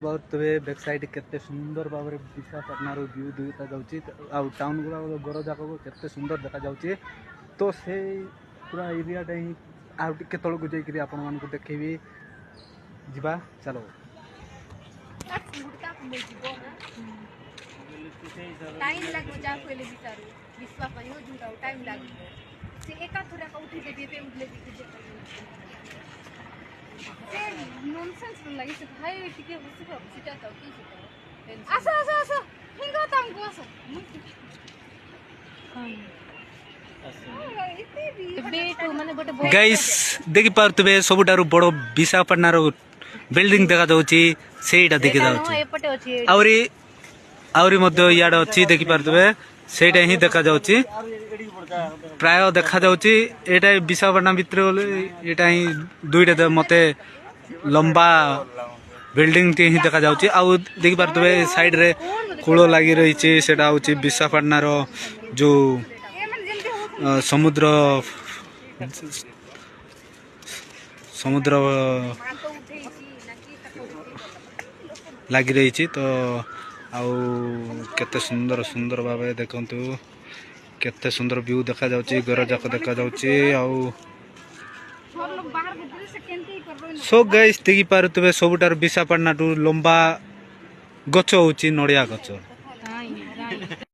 तेरे back side केते सुंदर भाव में विशाखापाटनार व्यू दुईटा जाऊँगी टाउन गुड़ा घर जाक केते सुंदर देखा जाऊँगी तो से पूरा एरियाटा ही आउ टिके तलक जाकि आपण मानक देखी जा चलो टाइम लागो जा पहले बिचारू विश्वास पयो जुटा टाइम लागो से एका थोड़ा का उठी दे पे उठले दे से नॉनसेंस लगे से भाई टिके बस को सीटा तो की आसा आसा आसा हिंगो तंग आसा गाइस देखि पारतबे सबुटारु बड़ विशाखापाटनार बिल्डिंग देखा जाउची सेटा देखि जाउची आउरी मध्य याड अछि देखि पारतबे सेटा ही देखा जाउची प्राय देखा जाउची एटा विशाखापाटना भितर एटा ही दुईटा मते लंबा बिल्डिंग टी ही देखा जाउची आउ देखि पारतबे साइड रे कुलो लागि रही छि सेटा होची विशाखापाटनार जो समुद्र समुद्र लगी रही तो आउ केते सुंदर सुंदर भाव देखंतु केते सुंदर व्यू देखा जाउची घर जाक देखा जाउची आउ सो गाइस देखि पारुतबे सबुटार विशाखापाटना टू लंबा गछ होची नड़िया गछ।